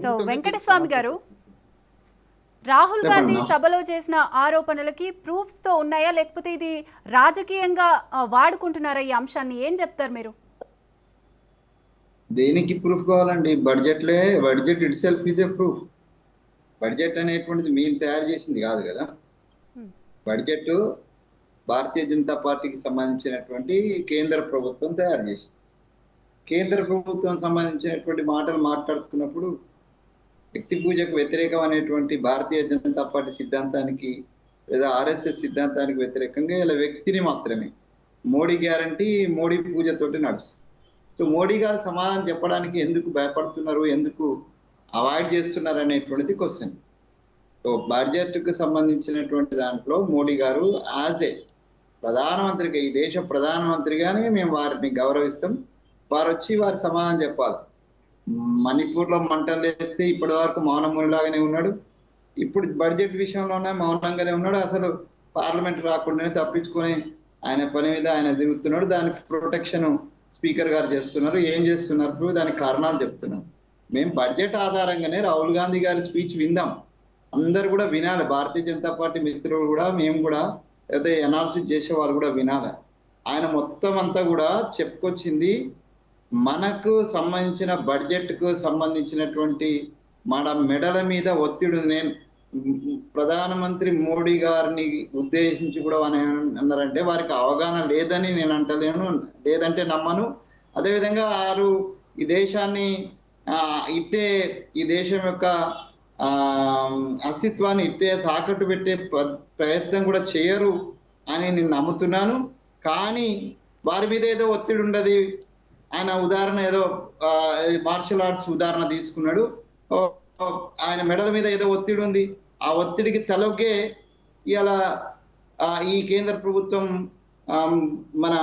So ప్రభుత్వమే వెంకటస్వామి గారు, సమర్థత. రాహుల్ చెప్పండి గాంధీ నమస్తే. సభలో చేసిన ఆరోపణలకి ప్రూఫ్స్తో ఉన్నాయా, లేకపోతే ఇది రాజకీయంగా వాడుకుంటున్నారా ఈ అంశాన్ని? ఏం చెప్తారు మీరు? దేనికి ప్రూఫ్ కావాలండి? Budget it self is a proof. Budget అనేటువంటిది మేము తయారు చేసింది కాదు కదా. బడ్జెట్ భారతీయ జనతా పార్టీకి సంబంధించినటువంటి కేంద్ర ప్రభుత్వం తయారు చేసింది. కేంద్ర ప్రభుత్వం సంబంధించినటువంటి మాటలు మాట్లాడుతున్నప్పుడు వ్యక్తి పూజకు వ్యతిరేకం అనేటువంటి భారతీయ జనతా పార్టీ సిద్ధాంతానికి లేదా ఆర్ఎస్ఎస్ సిద్ధాంతానికి వ్యతిరేకంగా ఇలా వ్యక్తిని మాత్రమే మోడీ గ్యారంటీ, మోడీ పూజతోటి నడుస్తుంది. సో మోడీ గారు సమాధానం చెప్పడానికి ఎందుకు భయపడుతున్నారు, ఎందుకు అవాయిడ్ చేస్తున్నారు అనేటువంటిది క్వశ్చన్. సో బడ్జెట్కు సంబంధించినటువంటి దాంట్లో మోడీ గారు యాజ్ ఏ ప్రధానమంత్రిగా, ఈ దేశ ప్రధానమంత్రిగానే మేము వారిని గౌరవిస్తాం. వారు వచ్చి వారి సమాధానం చెప్పాలి. మణిపూర్లో మంటలు వేస్తే ఇప్పటి వరకు మౌనములాగానే ఉన్నాడు. ఇప్పుడు బడ్జెట్ విషయంలోనే మౌనంగానే ఉన్నాడు. అసలు పార్లమెంట్ రాకుండానే తప్పించుకొని ఆయన పని మీద ఆయన తిరుగుతున్నాడు. దానికి ప్రొటెక్షన్ స్పీకర్ గారు చేస్తున్నారు. ఏం చేస్తున్నారు, దానికి కారణాలు చెప్తున్నారు. మేము బడ్జెట్ ఆధారంగానే రాహుల్ గాంధీ గారి స్పీచ్ విందాం, అందరు కూడా వినాలి. భారతీయ జనతా పార్టీ మిత్రులు కూడా, మేము కూడా, అయితే అనాలిసిస్ చేసే వాళ్ళు కూడా వినాలి. ఆయన మొత్తం అంతా కూడా చెప్పుకొచ్చింది మనకు సంబంధించిన బడ్జెట్కు సంబంధించినటువంటి మన మెడల మీద ఒత్తిడి. నేను ప్రధానమంత్రి మోడీ గారిని ఉద్దేశించి కూడా అన్నారంటే వారికి అవగాహన లేదని నేను అంటలేను, లేదంటే నమ్మను. అదేవిధంగా వారు ఈ దేశాన్ని ఇట్టే, ఈ దేశం యొక్క అస్తిత్వాన్ని ఇట్టే తాకట్టు పెట్టే ప్రయత్నం కూడా చేయరు అని నేను నమ్ముతున్నాను. కానీ వారి మీద ఏదో ఒత్తిడి ఉండదు. ఆయన ఉదాహరణ ఏదో మార్షల్ ఆర్ట్స్ ఉదాహరణ తీసుకున్నాడు. ఆయన మెడల మీద ఏదో ఒత్తిడి ఉంది, ఆ ఒత్తిడికి తలొగ్గే ఇలా ఈ కేంద్ర ప్రభుత్వం మన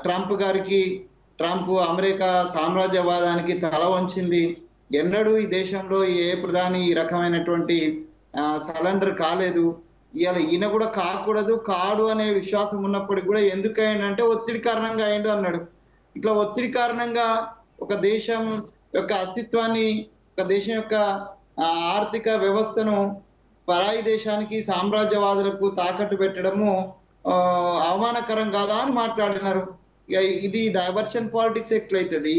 ట్రంప్ అమెరికా సామ్రాజ్యవాదానికి తల వంచింది. ఎన్నడూ ఈ దేశంలో ఏ ప్రధాని ఈ రకమైనటువంటి సరెండర్ కాలేదు. ఇవాళ ఈయన కూడా కాకూడదు, కాడు అనే విశ్వాసం ఉన్నప్పటికీ కూడా ఎందుకు అయిందంటే ఒత్తిడి కారణంగా అయిండు అన్నాడు. ఇట్లా ఒత్తిడి కారణంగా ఒక దేశం యొక్క అస్తిత్వాన్ని, ఒక దేశం యొక్క ఆర్థిక వ్యవస్థను పరాయి దేశానికి, సామ్రాజ్యవాదులకు తాకట్టు పెట్టడము అవమానకరం కాదా అని మాట్లాడినారు. ఇది డైవర్షన్ పాలిటిక్స్ ఎట్లయితుంది,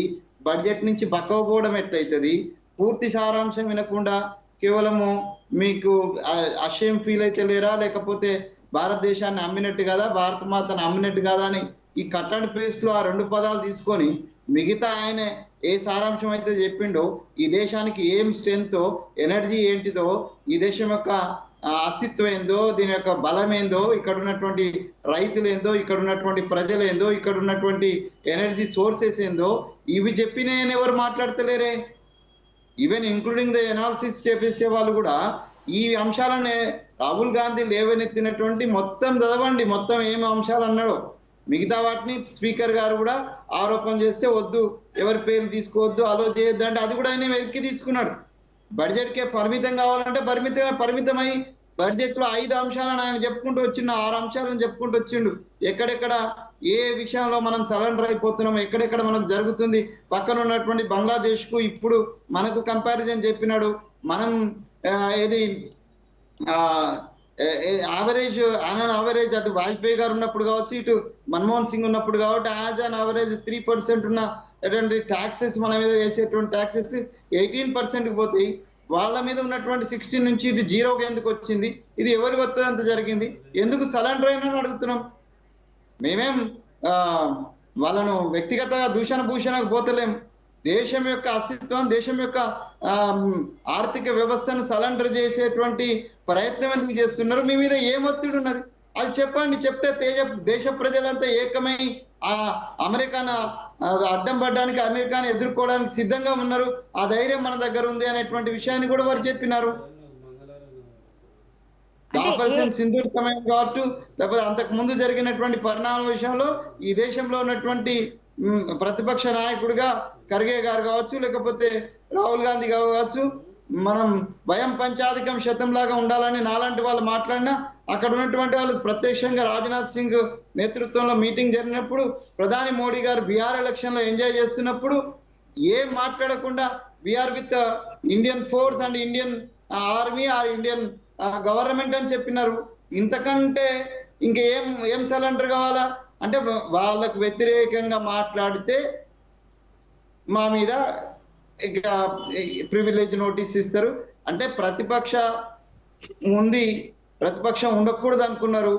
బడ్జెట్ నుంచి బక్కవపోవడం ఎట్లయితుంది, పూర్తి సారాంశం వినకుండా కేవలము మీకు అషేం ఫీల్ అయితే లేరా, లేకపోతే భారతదేశాన్ని అమ్మినట్టు కదా, భారత మాతను అమ్మినట్టు కదా అని ఈ కట్ అండ్ పేస్ట్ లో ఆ రెండు పదాలు తీసుకొని మిగతా ఆయన ఏ సారాంశం అయితే చెప్పిండో, ఈ దేశానికి ఏం స్ట్రెంగ్తో, ఎనర్జీ ఏంటిదో, ఈ దేశం యొక్క అస్తిత్వం ఏందో, దీని యొక్క బలం ఏందో, ఇక్కడ ఉన్నటువంటి రైతులు ఏందో, ఇక్కడ ఉన్నటువంటి ప్రజలు ఏందో, ఇక్కడ ఉన్నటువంటి ఎనర్జీ సోర్సెస్ ఏందో, ఇవి చెప్పిన ఎవరు మాట్లాడతలేరే. ఈవెన్ ఇంక్లూడింగ్ ద ఎనాలిసిస్ చేసే వాళ్ళు కూడా ఈ అంశాలనే రాహుల్ గాంధీ లేవనెత్తినటువంటి మొత్తం చదవండి, మొత్తం ఏం అంశాలు అన్నాడో. మిగతా వాటిని స్పీకర్ గారు కూడా ఆరోపణ చేస్తే వద్దు, ఎవరి పేర్లు తీసుకోవద్దు, అలో చేయొద్దు అంటే అది కూడా ఆయన వెనక్కి తీసుకున్నాడు. బడ్జెట్కే పరిమితం కావాలంటే పరిమితమై బడ్జెట్ లో 5 అంశాలను ఆయన చెప్పుకుంటూ వచ్చిండు, 6 అంశాలను చెప్పుకుంటూ వచ్చిండు. ఎక్కడెక్కడ ఏ విషయంలో మనం సరెండర్ అయిపోతున్నాం, ఎక్కడెక్కడ మనకు జరుగుతుంది, పక్కన ఉన్నటువంటి బంగ్లాదేశ్ కు ఇప్పుడు మనకు కంపారిజన్ చెప్పినాడు. మనం ఏది యావరేజ్ అటు వాజ్పేయి గారు ఉన్నప్పుడు కావచ్చు, ఇటు మన్మోహన్ సింగ్ ఉన్నప్పుడు కాబట్టి యాజ్ అన్ యావరేజ్ 3% ఉన్న ట్యాక్సెస్ మన మీద వేసేటువంటి ట్యాక్సెస్ 18%కి పోతాయి. వాళ్ళ మీద ఉన్నటువంటి 16 నుంచి ఇది 0కి ఎందుకు వచ్చింది, ఇది ఎవరి వత్తంత జరిగింది, ఎందుకు సరెండర్ అయినా అడుగుతున్నాం. మేమేం వాళ్ళను వ్యక్తిగత దూషణ భూషణకు పోతలేం. దేశం యొక్క అస్తిత్వం, దేశం యొక్క ఆర్థిక వ్యవస్థను సరెండర్ చేసేటువంటి ప్రయత్నం ఎందుకు చేస్తున్నారు, మీ మీద ఏం ఒత్తిడి ఉన్నది అది చెప్పండి. చెప్తే దేశ ప్రజలంతా ఏకమై ఆ అమెరికాను అడ్డం పడడానికి, అమెరికాను ఎదుర్కోవడానికి సిద్ధంగా ఉన్నారు, ఆ ధైర్యం మన దగ్గర ఉంది అనేటువంటి విషయాన్ని కూడా వారు చెప్పినారు. ఆపరేషన్ సింధూర్ సమయం కావచ్చు, లేకపోతే అంతకు ముందు జరిగినటువంటి పరిణామం విషయంలో ఈ దేశంలో ఉన్నటువంటి ప్రతిపక్ష నాయకుడిగా ఖర్గే గారు కావచ్చు, లేకపోతే రాహుల్ గాంధీ కావచ్చు, మనం భయం పంచాధికం శతం లాగా ఉండాలని నాలాంటి వాళ్ళు మాట్లాడినా, అక్కడ ఉన్నటువంటి వాళ్ళు ప్రత్యక్షంగా రాజ్నాథ్ సింగ్ నేతృత్వంలో మీటింగ్ జరిగినప్పుడు, ప్రధాని మోడీ గారు బీహార్ ఎలక్షన్ లో ఎంజాయ్ చేస్తున్నప్పుడు ఏం మాట్లాడకుండా we're with Indian force and Indian army or Indian government అని చెప్పినారు. ఇంతకంటే ఏం సరెండర్ కావాలా? అంటే వాళ్ళకు వ్యతిరేకంగా మాట్లాడితే మా మీద ఇక ప్రివిలేజ్ నోటీస్ ఇస్తారు. అంటే ప్రతిపక్షం ఉండకూడదు అనుకున్నారు.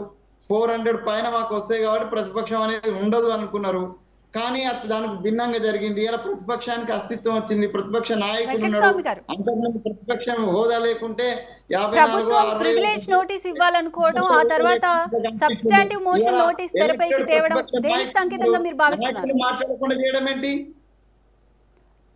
400 పైన మాకు వస్తాయి కాబట్టి ప్రతిపక్షం అనేది ఉండదు అనుకున్నారు. కానీ దానికి భిన్నంగా జరిగింది. ఇలా ప్రతిపక్షానికి అస్తిత్వం వచ్చింది, ప్రతిపక్ష నాయకుడు ఉన్నాడు. వెంకటస్వామి గారు, అంతకుముందు ప్రతిపక్షం హోదా లేకుంటే 54 ప్రభుత్వం 60 ప్రివిలేజ్ నోటీస్ ఇవ్వాలనుకోవడం, ఆ తర్వాత సబ్స్టాంటివ్ మోషన్ నోటీస్ తెరపైకి తేవడం దేనికి సంకేతంగా మీరు భావిస్తున్నారు? మాట్లాడకుండా చేయడం ఏంటి?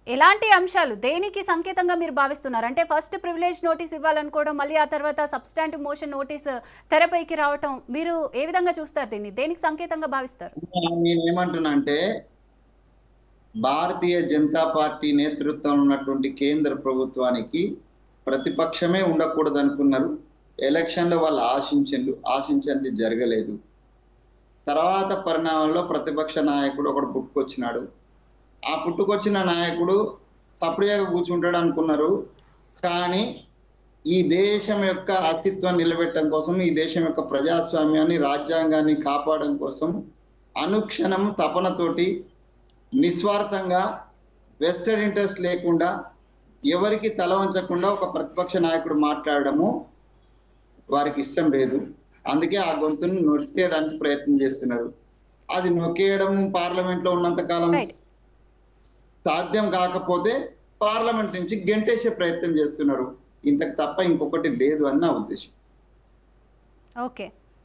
ఎలాంటి అంశాలు దేనికి సంకేతంగా మీరు భావిస్తున్నారు? అంటే ఫస్ట్ ప్రివిలేజ్ నోటీస్ ఇవ్వాలనుకోవడం, మళ్ళీ ఆ తర్వాత సబ్స్టాంటివ్ మోషన్ నోటీస్ తెరపైకి రావటం, మీరు ఏ విధంగా చూస్తారు దీన్ని? దేనికి సంకేతంగా భావిస్తారు? నేనేమంటున్నా అంటే భారతీయ జనతా పార్టీ నేతృత్వం ఉన్నటువంటి కేంద్ర ప్రభుత్వానికి ప్రతిపక్షమే ఉండకూడదు అనుకున్నారు. ఎలక్షన్లో వాళ్ళు ఆశించింది జరగలేదు. తర్వాత పరిణామంలో ప్రతిపక్ష నాయకుడు ఒకడు పుట్టుకొచ్చినాడు. ఆ పుట్టుకొచ్చిన నాయకుడు సపరేట్గా కూర్చుంటాడు అనుకున్నారు. కానీ ఈ దేశం యొక్క అస్తిత్వం నిలబెట్టడం కోసం, ఈ దేశం యొక్క ప్రజాస్వామ్యాన్ని, రాజ్యాంగాన్ని కాపాడడం కోసం అనుక్షణం తపనతోటి నిస్వార్థంగా వెస్టెడ్ ఇంట్రెస్ట్ లేకుండా ఎవరికి తల వంచకుండా ఒక ప్రతిపక్ష నాయకుడు మాట్లాడడము వారికి ఇష్టం లేదు. అందుకే ఆ గొంతును నొక్కేయడానికి ప్రయత్నం చేస్తున్నారు. అది నొక్కేయడం పార్లమెంట్ లో ఉన్నంత కాలం సాధ్యం కాకపోతే పార్లమెంట్ నుంచి గెంటేసే ప్రయత్నం చేస్తున్నారు. ఇంతకు తప్ప ఇంకొకటి లేదు అని నా ఉద్దేశం. ఓకే.